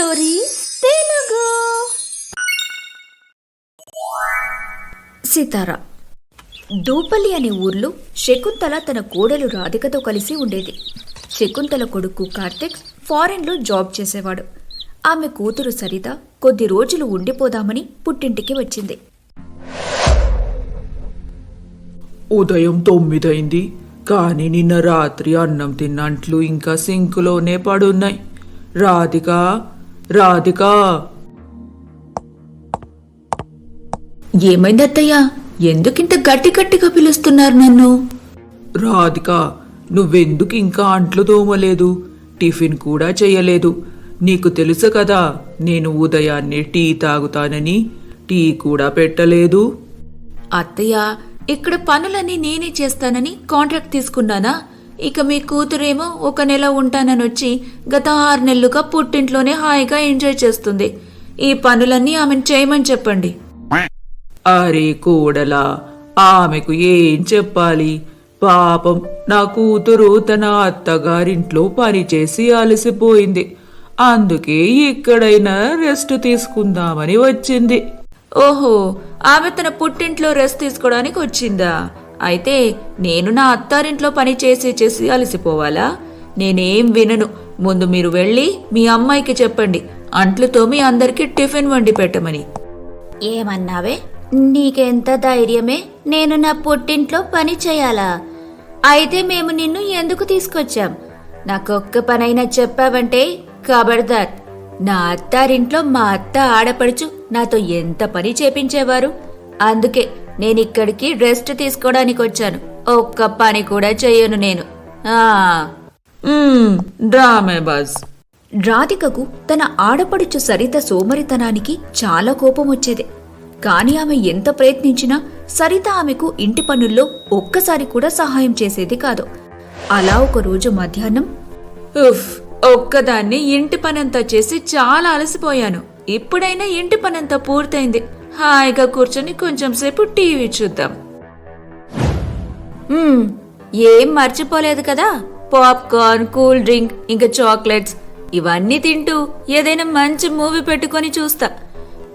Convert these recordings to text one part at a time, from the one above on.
Stories Telugu. సితారా. దూపల్లి అనే ఊర్లో శకుంతల తన కోడలు రాధికతో కలిసి ఉండేది. శకుంతల కొడుకు కార్తిక్ ఫారెన్లో జాబ్ చేసేవాడు. ఆమె కూతురు సరిత కొద్ది రోజులు ఉండిపోదామని పుట్టింటికి వచ్చింది. ఉదయం 9 అయింది, కానీ నిన్న రాత్రి అన్నం తిన్నంట్లు ఇంకా సింకులోనే పడున్నాయి. రాధికా, రాధికా. ఏమైందత్తయ్యా? ఎందుకింత గట్టి గట్టిగా పిలుస్తున్నారు నన్ను? రాధికా, నువ్వెందుకు ఇంకా అంట్లు తోమలేదు? టిఫిన్ కూడా చెయ్యలేదు. నీకు తెలుసు కదా, నేను ఉదయాన్నే టీ తాగుతానని. టీ కూడా పెట్టలేదు. అత్తయ్య, ఇక్కడ పనులన్నీ నేనే చేస్తానని కాంట్రాక్ట్ తీసుకున్నానా? ఇక మీ కూతురేమో 1 నెల ఉంటానని వచ్చి గత 6 నెలలుగా పుట్టింట్లోనే హాయిగా ఎంజాయ్ చేస్తుంది. ఈ పనులన్నీ ఆమెను చేయమని చెప్పండి. అరే కోడలా, ఆమెకు ఏం చెప్పాలి? పాపం, నా కూతురు తన అత్తగారింట్లో పనిచేసి అలసిపోయింది. అందుకే ఇక్కడైనా రెస్ట్ తీసుకుందామని వచ్చింది. ఓహో, ఆమె తన పుట్టింట్లో రెస్ట్ తీసుకోవడానికి వచ్చిందా? అయితే నేను నా అత్తారింట్లో పని చేసి అలసిపోవాలా? నేనేం వినను. ముందు మీరు వెళ్ళి మీ అమ్మాయికి చెప్పండి అంట్లు తోమి అందరికీ టిఫిన్ వండి పెట్టమని. ఏమన్నావే? నీకెంత ధైర్యమే నేను నా పుట్టింట్లో పని చేయాలా? అయితే మేము నిన్ను ఎందుకు తీసుకొచ్చాం? నాకొక్క పనైనా చెప్పావంటే ఖబర్దార్. నా అత్తారింట్లో మా అత్త ఆడపడుచు నాతో ఎంత పని చేపించేవారు. అందుకే నేనిక్కడికి రెస్ట్ తీసుకోవడానికి వచ్చాను. ఒక్క పని కూడా చెయ్యను నేను. డ్రామే బస్. రాధికకు తన ఆడపడుచు సరిత సోమరితనానికి చాలా కోపం వచ్చేది. కాని ఆమె ఎంత ప్రయత్నించినా సరిత ఆమెకు ఇంటి పనుల్లో ఒక్కసారి కూడా సహాయం చేసేది కాదు. అలా ఒకరోజు మధ్యాహ్నం, ఒక్కదాన్ని ఇంటి పనంతా చేసి చాలా అలసిపోయాను. ఇప్పుడైనా ఇంటి పనంతా పూర్తయింది. హాయిగా కూర్చొని కొంచెం సేపు టీవీ చూద్దాం. ఏం మర్చిపోలేదు కదా? పాప్కార్న్, కూల్ డ్రింక్, ఇంకా చాక్లెట్స్ ఇవన్నీ తింటూ ఏదైనా మంచి మూవీ పెట్టుకొని చూస్తా.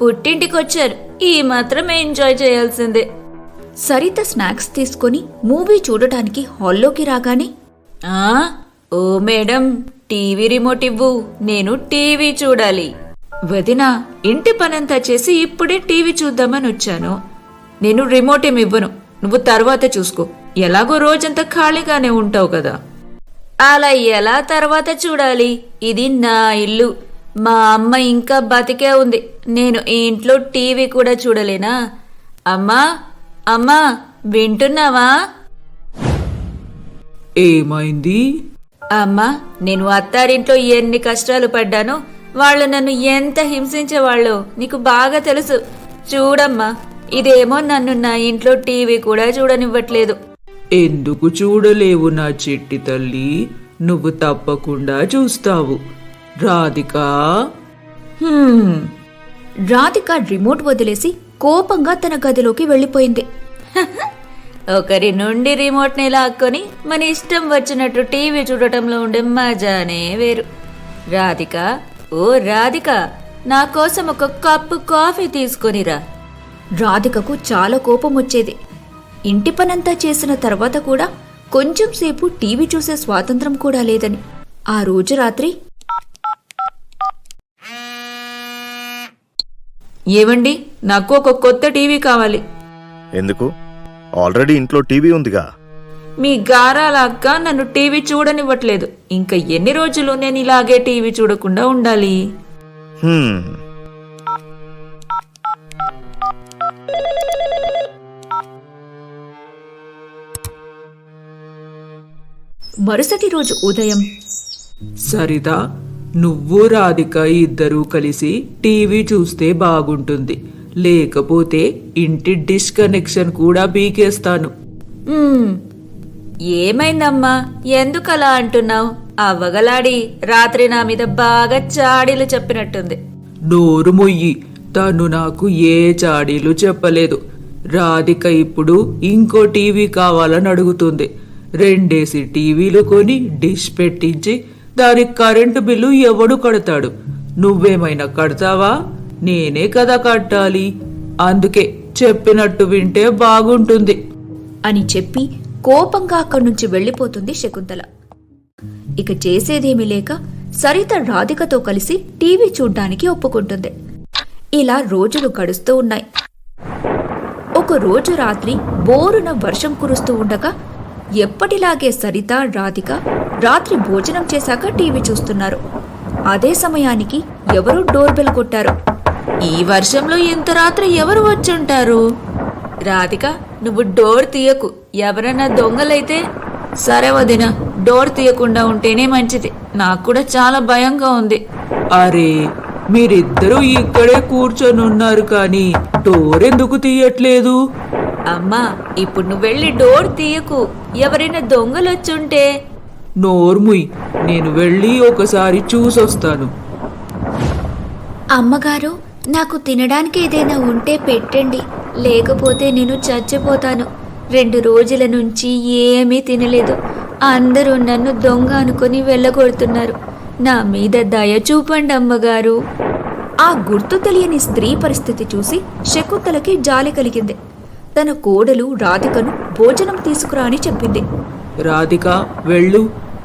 పుట్టింటికొచ్చారు, ఈ మాత్రం ఎంజాయ్ చేయాల్సిందే. సరిత స్నాక్స్ తీసుకొని మూవీ చూడటానికి హాల్లోకి రాగానే, ఓ మేడం, టీవీ రిమోట్ ఇవ్వు, నేను టీవీ చూడాలి. వదినా, ఇంటి పనంతా చేసి ఇప్పుడే టీవీ చూద్దామని వచ్చాను. నేను రిమోట్ ఏమి ఇవ్వను, నువ్వు తర్వాత చూసుకో. ఎలాగో రోజంతా ఖాళీగానే ఉంటావు కదా. అలా ఎలా తర్వాత చూడాలి? ఇది నా ఇల్లు. మా అమ్మ ఇంకా బతికే ఉంది. నేను ఈ ఇంట్లో టీవీ కూడా చూడలేనా? అమ్మా, అమ్మా, వింటున్నావా? ఏమైంది? అమ్మా, నేను అత్తారింట్లో ఎన్ని కష్టాలు పడ్డానో, వాళ్ళు నన్ను ఎంత హింసించేవాళ్ళో నీకు బాగా తెలుసు. చూడమ్మా, ఇదేమో నన్ను నా ఇంట్లో టీవీ కూడా చూడనివ్వట్లేదు. ఎందుకు చూడలేవు నా చిట్టి తల్లి? నువ్వు తప్పకుండా చూస్తావు. రాధికా. రాధిక రిమోట్ వదిలేసి కోపంగా తన గదిలోకి వెళ్ళిపోయింది. ఒకరి నుండి రిమోట్ని లాక్కొని మన ఇష్టం వచ్చినట్టు టీవీ చూడటంలో ఉండే మజానే వేరు. రాధిక, ఓ రాధిక, నా కోసం ఒక కప్పు కాఫీ తీసుకొనిరా. రాధికకు చాలా కోపం వచ్చేది. ఇంటి పనంతా చేసిన తర్వాత కూడా కొంచెం సేపు టీవీ చూసే స్వాతంత్రం కూడా లేదని. ఆ రోజు రాత్రి, ఏవండి, నాకు ఒక కొత్త టీవీ కావాలి. ఎందుకు? ఆల్రెడీ ఇంట్లో టీవీ ఉందిగా. మీ గారాల అక్క నన్ను టీవీ చూడనివ్వట్లేదు. ఇంకా ఎన్ని రోజులు నేను ఇలాగే టీవీ చూడకుండా ఉండాలి? మరుసటి రోజు ఉదయం, సరిత, నువ్వు రాధిక ఇద్దరూ కలిసి టీవీ చూస్తే బాగుంటుంది. లేకపోతే ఇంటి డిష్ కనెక్షన్ కూడా పీకేస్తాను. ఏమైందమ్మా? ఎందుకలా అంటున్నావు? అవ్వగలాడి రాత్రి నా మీద బాగా చాడీలు చెప్పినట్టుంది. నోరు మొయ్యి. తను నాకు ఏ చాడీలు చెప్పలేదు. రాధిక ఇప్పుడు ఇంకో టీవీ కావాలని అడుగుతుంది. 2 టీవీలు కొని డిష్ పెట్టించి దానికి కరెంటు బిల్లు ఎవడు కడతాడు? నువ్వేమైనా కడతావా? నేనే కదా కట్టాలి. అందుకే చెప్పినట్టు వింటే బాగుంటుంది అని చెప్పి కోపంగా అక్కడి నుంచి వెళ్ళిపోతుంది శకుంతల. ఇక చేసేదేమీ లేక సరిత రాధికతో కలిసి టీవీ చూడ్డానికి ఒప్పుకుంటుంది. ఇలా రోజులు గడుస్తూ ఉన్నాయి. ఒక రోజు రాత్రి బోరున వర్షం కురుస్తూ ఉండగా ఎప్పటిలాగే సరిత రాధిక రాత్రి భోజనం చేశాక టీవీ చూస్తున్నారు. అదే సమయానికి ఎవరో డోర్ బెల్ కొట్టారు. ఈ వర్షంలో ఇంత రాత్రి ఎవరు వచ్చుంటారు? రాధిక, నువ్వు డోర్ తీయకు, ఎవరన్నా దొంగలైతే. సరే వదిన, డోర్ తీయకుండా ఉంటేనే మంచిది. నాకు కూడా చాలా భయంగా ఉంది. అరే, మీరిద్దరూ ఇక్కడే కూర్చొని ఉన్నారు కానీ డోర్ ఎందుకు తీయట్లేదు? అమ్మా, ఇప్పుడు నువ్వు వెళ్ళి డోర్ తీయకు, ఎవరైనా దొంగలొచ్చుంటే. నోర్ముయ్, నేను వెళ్ళి ఒకసారి చూసొస్తాను. అమ్మగారు, నాకు తినడానికి ఏదైనా ఉంటే పెట్టండి, లేకపోతే నేను చచ్చిపోతాను. 2 రోజుల నుంచి ఏమీ తినలేదు. అందరూ నన్ను దొంగ అనుకుని వెళ్ళగొడుతున్నారు. నా మీద దయ చూపండి అమ్మగారు. ఆ గుర్తు తెలియని స్త్రీ పరిస్థితి చూసి శకుంతలకి జాలి కలిగింది. తన కోడలు రాధికను భోజనం తీసుకురా అని చెప్పింది. రాధిక,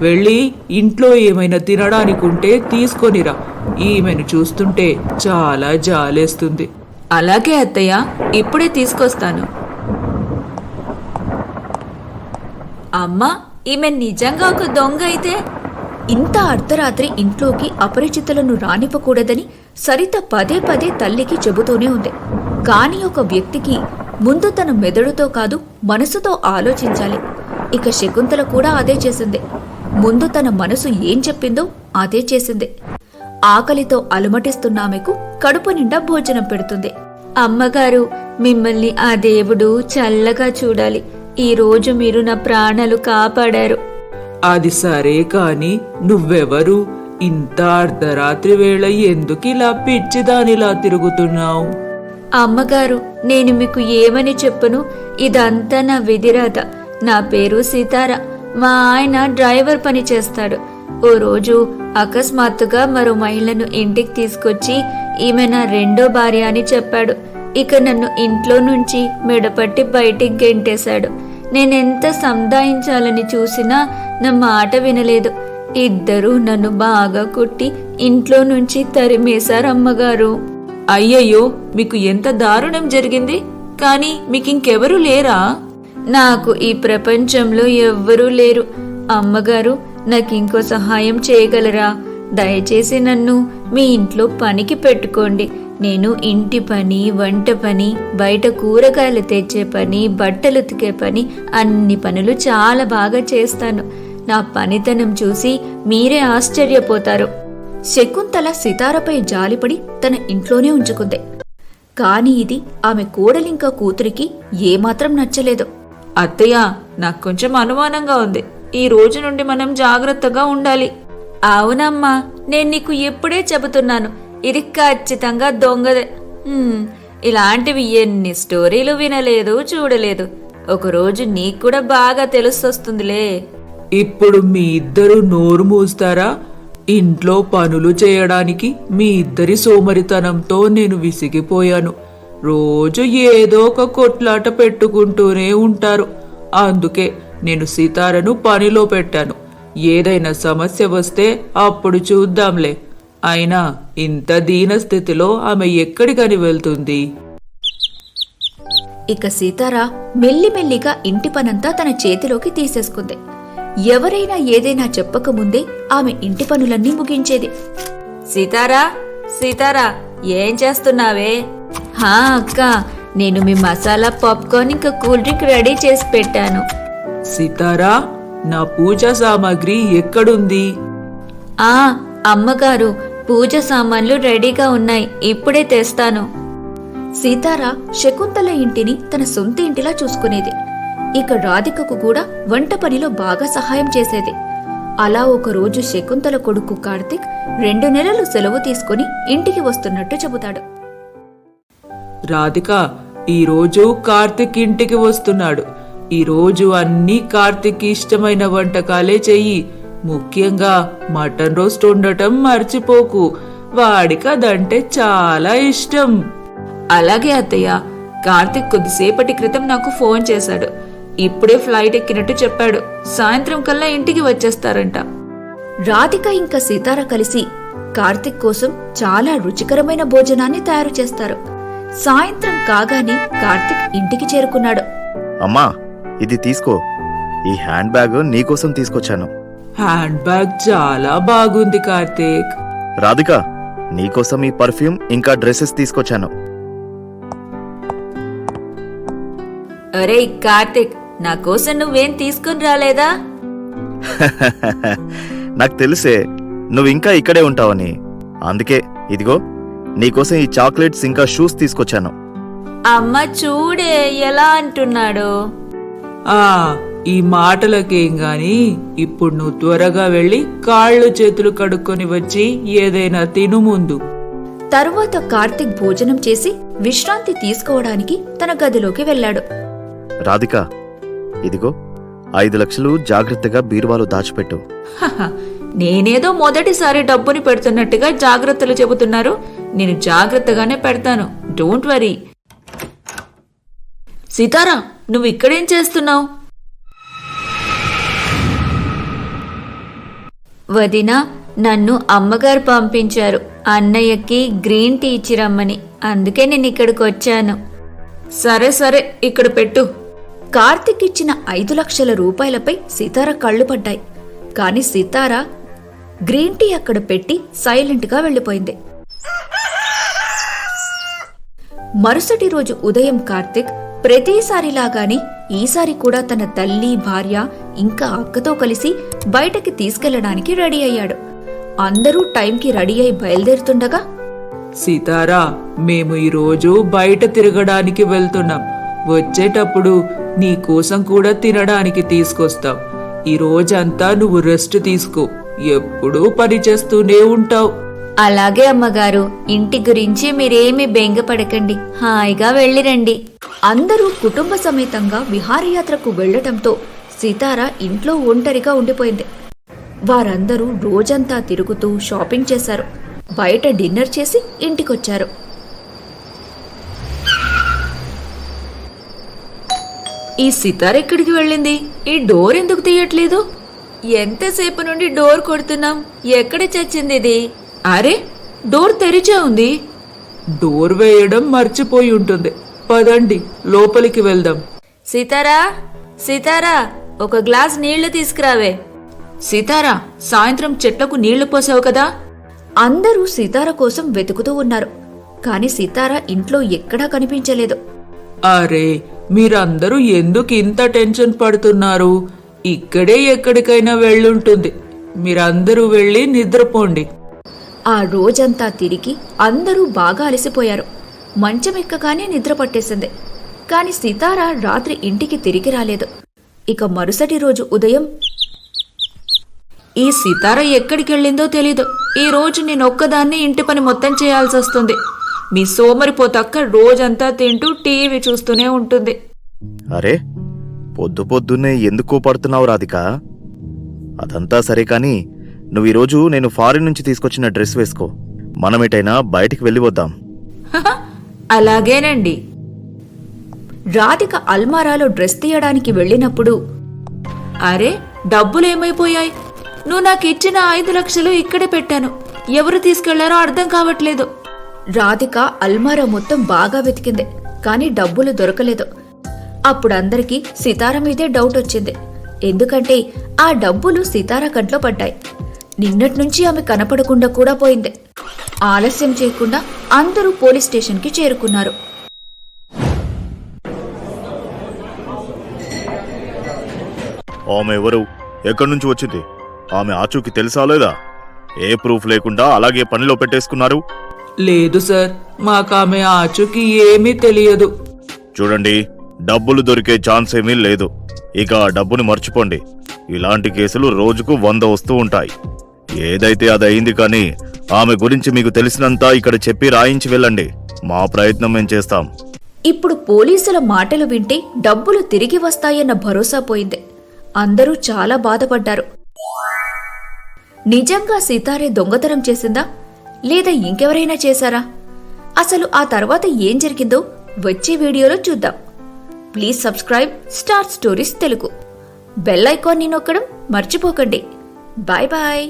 వెళ్ళి ఇంట్లో ఏమైనా తినడానికుంటే తీసుకొనిరా. ఈమెను చూస్తుంటే చాలా జాలేస్తుంది. అలాగే అత్తయ్య, ఇప్పుడే తీసుకొస్తాను. అమ్మా, ఈమె నిజంగా ఒక దొంగ అయితే? ఇంత అర్ధరాత్రి ఇంట్లోకి అపరిచితులను రానివ్వకూడదని సరిత పదే పదే తల్లికి చెబుతూనే ఉంది. కాని ఒక వ్యక్తికి ముందు తన మెదడుతో కాదు మనసుతో ఆలోచించాలి. ఇక శకుంతల కూడా అదే చేసింది. ముందు తన మనసు ఏం చెప్పిందో అదే చేసింది. ఆకలితో అలమటిస్తున్నామెకు కడుపు నిండా భోజనం పెడుతుంది. అమ్మగారు, మిమ్మల్ని ఆ దేవుడు చల్లగా చూడాలి. ఈ రోజు మీరు నా ప్రాణాలు కాపాడారు. అది సరే కాని నువ్వెవరు? ఇంత అర్ధరాత్రి వేళ ఎందుకిలా పిచ్చిదానిలా తిరుగుతున్నావు? అమ్మగారు, నేను మీకు ఏమని చెప్పను? ఇదంతా నా విధిరాత. నా పేరు సీతార. మా ఆయన డ్రైవర్ పని చేస్తాడు. ఓ రోజు అకస్మాత్తుగా మరో మహిళను ఇంటికి తీసుకొచ్చి ఈమె నా 2వ భార్య అని చెప్పాడు. ఇక నన్ను ఇంట్లో నుంచి మెడపట్టి బయటికి గెంటేశాడు. నేనెంత సంధాయించాలని చూసినా నా మాట వినలేదు. ఇద్దరూ నన్ను బాగా కొట్టి ఇంట్లో నుంచి తరిమేశారమ్మగారు. అయ్యయ్యో, మీకు ఎంత దారుణం జరిగింది. కానీ మీకింకెవరూ లేరా? నాకు ఈ ప్రపంచంలో ఎవ్వరూ లేరు. అమ్మగారు, నాకింకో సహాయం చేయగలరా? దయచేసి నన్ను మీ ఇంట్లో పనికి పెట్టుకోండి. నేను ఇంటి పని, వంట పని, బయట కూరగాయలు తెచ్చే పని, బట్టలు ఉతికే పని, అన్ని పనులు చాలా బాగా చేస్తాను. నా పనితనం చూసి మీరే ఆశ్చర్యపోతారు. శకుంతల సితారపై జాలిపడి తన ఇంట్లోనే ఉంచుకుంది. కాని ఇది ఆమె కోడలింక కూతురికి ఏమాత్రం నచ్చలేదు. అత్తయ్య, నాకు కొంచెం అనుమానంగా ఉంది. ఈ రోజు నుండి మనం జాగ్రత్తగా ఉండాలి. అవునమ్మా, నేను నీకు ఎప్పుడే చెబుతున్నాను, ఇది ఖచ్చితంగా దొంగదే. ఇలాంటివి ఎన్ని స్టోరీలు వినలేదు, చూడలేదు. ఒకరోజు నీకు కూడా బాగా తెలుసొస్తుందిలే. ఇప్పుడు మీ ఇద్దరు నోరు మూస్తారా? ఇంట్లో పనులు చేయడానికి మీ ఇద్దరి సోమరితనంతో నేను విసిగిపోయాను. రోజు ఏదో ఒక కొట్లాట పెట్టుకుంటూనే ఉంటారు. అందుకే నేను సీతారను పనిలో పెట్టాను. ఏదైనా సమస్య వస్తే అప్పుడు చూద్దాంలే. అయినా ఇంత దీన స్థితిలో ఆమె ఎక్కడికని వెళ్తుంది? ఇక సీతార మెల్లిమెల్లిగా ఇంటి పనంతా తన చేతిలోకి తీసేసుకుంది. ఎవరైనా ఏదైనా చెప్పకముందే ఆమె ఇంటి పనులన్నీ ముగించేది. సీతారా, సీతారా, ఏం చేస్తున్నావే? హా అక్క, నేను మీ మసాలా పాప్కార్న్ ఇంకా కూల్ డ్రింక్ రెడీ చేసి పెట్టాను. సీతారా, నా పూజా సామాగ్రి ఎక్కడుంది? ఆ అమ్మగారు, పూజ సామాన్లు రెడీగా ఉన్నాయి, ఇప్పుడే తెస్తాను. సీతార శకుంతల ఇంటిని తన సొంత ఇంటిలా చూసుకునేది. ఇక రాధికకు కూడా వంట పనిలో బాగా సహాయం చేసేది. అలా ఒకరోజు శకుంతల కొడుకు కార్తిక్ 2 నెలలు సెలవు తీసుకుని ఇంటికి వస్తున్నట్టు చెబుతాడు. రాధిక, ఈరోజు కార్తిక్ ఇంటికి వస్తున్నాడు. ఈరోజు అన్ని కార్తిక్ ఇష్టమైన వంటకాలే చెయ్యి. ముఖ్యంగా మటన్ రోస్ట్ ఉండటం మర్చిపోకు. వాడికి అదంటే చాలా ఇష్టం. అలాగే అత్తయ్య. కార్తిక్ కొద్దిసేపటి క్రితం నాకు ఫోన్ చేశాడు. ఇప్పుడే ఫ్లైట్ ఎక్కినట్టు చెప్పాడు. సాయంత్రం కల్లా ఇంటికి వచ్చేస్తారంట. రాధిక ఇంకా సితార కలిసి కార్తిక్ కోసం చాలా రుచికరమైన భోజనాన్ని తయారు చేస్తారు. సాయంత్రం కాగానే కార్తిక్ ఇంటికి చేరుకున్నాడు. అమ్మా, ఇది తీసుకో. ఈ హ్యాండ్ బ్యాగ్ నీకోసం తీసుకొచ్చాను. హ్యాండ్ బ్యాగ్ చాలా బాగుంది కార్తీక్. రాధిక, నీకోసం ఈ పర్ఫ్యూమ్ ఇంకా డ్రెస్సెస్ తీసుకొచ్చాను. అరే కార్తిక్, నా కోసం నువ్వేం తీసుకుని రాలేదా? నాకు తెలుసే నువ్వు ఇంకా ఇక్కడే ఉంటావని. అందుకే ఇదిగో నీకోసం ఈ చాక్లెట్స్ ఇంకా షూస్ తీసుకొచ్చాను. అమ్మ చూడే ఎలా అంటున్నాడు. ఆ ఈ మాటలకేం గాని ఇప్పుడు నువ్వు త్వరగా వెళ్ళి కాళ్ళు చేతులు కడుక్కొని వచ్చి ఏదైనా తిను ముందు. తరువాత కార్తిక్ భోజనం చేసి విశ్రాంతి తీసుకోవడానికి తన గదిలోకి వెళ్ళాడు. రాధిక, ఇదిగో 5 లక్షలు జాగ్రత్తగా బీరువాలో దాచిపెట్టు. హహ, నేనేదో మొదటిసారి డబ్బుని పెడుతున్నట్టుగా జాగ్రత్తలు చెబుతున్నారు. నేను జాగ్రత్తగానే పెడతాను. Don't worry. సీతారా, నువ్వు ఇక్కడేం చేస్తున్నావు? వదినా, నన్ను అమ్మగారు పంపించారు అన్నయ్యకి గ్రీన్ టీ ఇచ్చిరమ్మని. అందుకే నేను ఇక్కడికి వచ్చాను. సరే సరే, ఇక్కడ పెట్టు. కార్తిక్ ఇచ్చిన 5 లక్షల రూపాయలపై సితార కళ్ళు పడ్డాయి. కాని సితార గ్రీన్ టీ అక్కడ పెట్టి సైలెంట్ గా వెళ్లిపోయింది. మరుసటి రోజు ఉదయం కార్తిక్ ప్రతిసారిలాగానే ఈసారి కూడా తన తల్లి, భార్య ఇంకా అక్కతో కలిసి బయటకి తీసుకెళ్లడానికి రెడీ అయ్యాడు. అందరూ టైంకి రెడీ అయి బయలుదేరుతుండగా, సీతారా, మేము ఈరోజు బయట తిరగడానికి వెళ్తున్నాం. వచ్చేటప్పుడు నీ కోసం కూడా తినడానికి తీసుకొస్తాం. ఈ రోజంతా నువ్వు రెస్ట్ తీసుకో. ఎప్పుడూ పని చేస్తూనే ఉంటావు. అలాగే అమ్మగారు, ఇంటి గురించి మీరేమీ బెంగపడకండి, హాయిగా వెళ్ళిరండి. అందరూ కుటుంబ సమేతంగా విహారయాత్రకు వెళ్లటంతో సితార ఇంట్లో ఒంటరిగా ఉండిపోయింది. వారందరూ రోజంతా తిరుగుతూ షాపింగ్ చేశారు. బయట డిన్నర్ చేసి ఇంటికొచ్చారు. ఈ సితార్ ఎక్కడికి వెళ్ళింది? ఈ డోర్ ఎందుకు తీయట్లేదు? ఎంతసేపు నుండి డోర్ కొడుతున్నాం, ఎక్కడ చచ్చింది ఇది? అరే, డోర్ తెరిచే ఉంది. డోర్ వేయడం మర్చిపోయి ఉంటుంది. పదండి, లోపలికి వెళ్దాం. సీతారా, సీతారా, ఒక గ్లాస్ నీళ్లు తీసుకురావే. సీతారా, సాయంత్రం చెట్లకు నీళ్లు పోసావు కదా? అందరూ సితార కోసం వెతుకుతూ ఉన్నారు. కాని సితార ఇంట్లో ఎక్కడా కనిపించలేదు. అరే, మీరందరూ ఎందుకు ఇంత టెన్షన్ పడుతున్నారు? ఇక్కడే ఎక్కడికైనా వెళ్ళుంటుంది. మీరందరూ వెళ్ళి నిద్రపోండి. ఆ రోజంతా తిరిగి అందరూ బాగా అలసిపోయారు. మంచం ఎక్కగానే నిద్ర పట్టేసింది. కాని సితార రాత్రి ఇంటికి తిరిగి రాలేదు. ఇక మరుసటి రోజు ఉదయం, ఈ సితార ఎక్కడికెళ్ళిందో తెలీదు. ఈ రోజు నేను ఒక్కదాన్ని ఇంటి పని మొత్తం చేయాల్సి వస్తుంది. మీ సోమరిపోతక్క రోజంతా తింటూ టీవీ చూస్తూనే ఉంటుంది. అరే, పొద్దు పొద్దున్నే ఎందుకు పడుతున్నావు రాధిక? అదంతా సరే కాని నువ్వు ఈరోజు నేను ఫారిన్ నుంచి తీసుకొచ్చిన డ్రెస్ వేసుకో. మనమేటైనా బయటికి వెళ్ళి వద్దాం. హహ, అలాగేనండి. రాధిక అల్మారాలో డ్రెస్ తీయడానికి వెళ్ళినప్పుడు, అరే, డబ్బులేమైపోయాయి? నువ్వు నాకు ఇచ్చిన 5 లక్షలు ఇక్కడే పెట్టాను. ఎవరు తీసుకెళ్లారో అర్థం కావట్లేదు. రాధిక అల్మారా మొత్తం బాగా వెతికింది. కాని డబ్బులు దొరకలేదు. అప్పుడందరికీ సితార మీదే డౌట్ వచ్చింది. ఎందుకంటే ఆ డబ్బులు సితార కంట్లో పడ్డాయి. నిన్నట్నుంచి ఆమె కనపడకుండా కూడా పోయింది. ఆలస్యం చేయకుండా అందరూ పోలీస్ స్టేషన్కి చేరుకున్నారు. ఆమె ఎవరు? ఎక్కడి నుంచి వచ్చింది? ఆమె ఆచూకి తెలుసా లేదా? ఏ ప్రూఫ్ లేకుండా అలాగే పనిలో పెట్టేసుకున్నారు? లేదు సార్, మాకామె ఆచూకీ ఏమీ తెలియదు. చూడండి, డబ్బులు దొరికే ఛాన్స్ ఏమీ లేదు. ఇక ఆ డబ్బుని మర్చిపోండి. ఇలాంటి కేసులు రోజుకు 100 వస్తూ ఉంటాయి. ఏదైతే అదయింది, కానీ ఆమె గురించి మీకు తెలిసినంత ఇక్కడ చెప్పి రాయించి వెళ్ళండి. మా ప్రయత్నం మేం చేస్తాం. ఇప్పుడు పోలీసుల మాటలు వింటే డబ్బులు తిరిగి వస్తాయన్న భరోసా పోయింది. అందరూ చాలా బాధపడ్డారు. నిజంగా సితారే దొంగతనం చేసిందా? లేదా ఇంకెవరైనా చేశారా? అసలు ఆ తర్వాత ఏం జరిగిందో వచ్చే వీడియోలో చూద్దాం. Please subscribe star stories Telugu. Bell ఐకాన్ని నొక్కడం మర్చిపోకండి. Bye bye.